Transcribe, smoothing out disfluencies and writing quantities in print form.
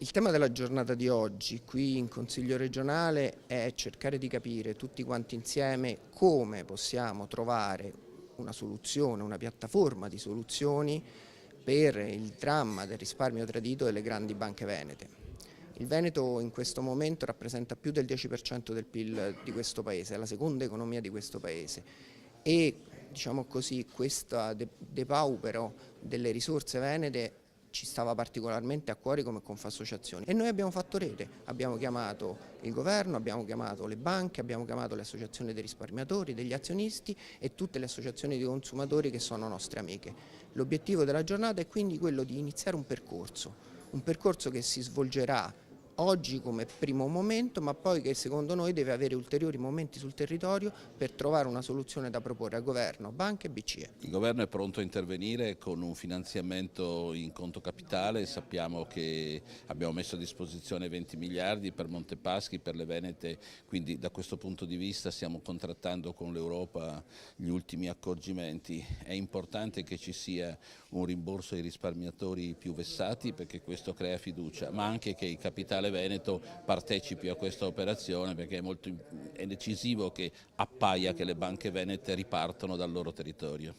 Il tema della giornata di oggi qui in Consiglio regionale è cercare di capire tutti quanti insieme come possiamo trovare una soluzione, una piattaforma di soluzioni per il dramma del risparmio tradito delle grandi banche venete. Il Veneto in questo momento rappresenta più del 10% del PIL di questo paese, è la seconda economia di questo paese e diciamo così, questo depaupero delle risorse venete ci stava particolarmente a cuore come Confassociazioni e noi abbiamo fatto rete, abbiamo chiamato il governo, abbiamo chiamato le banche, abbiamo chiamato le associazioni dei risparmiatori, degli azionisti e tutte le associazioni di consumatori che sono nostre amiche. L'obiettivo della giornata è quindi quello di iniziare un percorso che si svolgerà oggi come primo momento, ma poi che secondo noi deve avere ulteriori momenti sul territorio per trovare una soluzione da proporre a governo, banche e BCE. Il governo è pronto a intervenire con un finanziamento in conto capitale, sappiamo che abbiamo messo a disposizione 20 miliardi per Montepaschi, per le Venete, quindi da questo punto di vista stiamo contrattando con l'Europa gli ultimi accorgimenti. È importante che ci sia un rimborso ai risparmiatori più vessati perché questo crea fiducia, ma anche che il capitale veneto partecipi a questa operazione perché è decisivo che appaia che le banche venete ripartono dal loro territorio.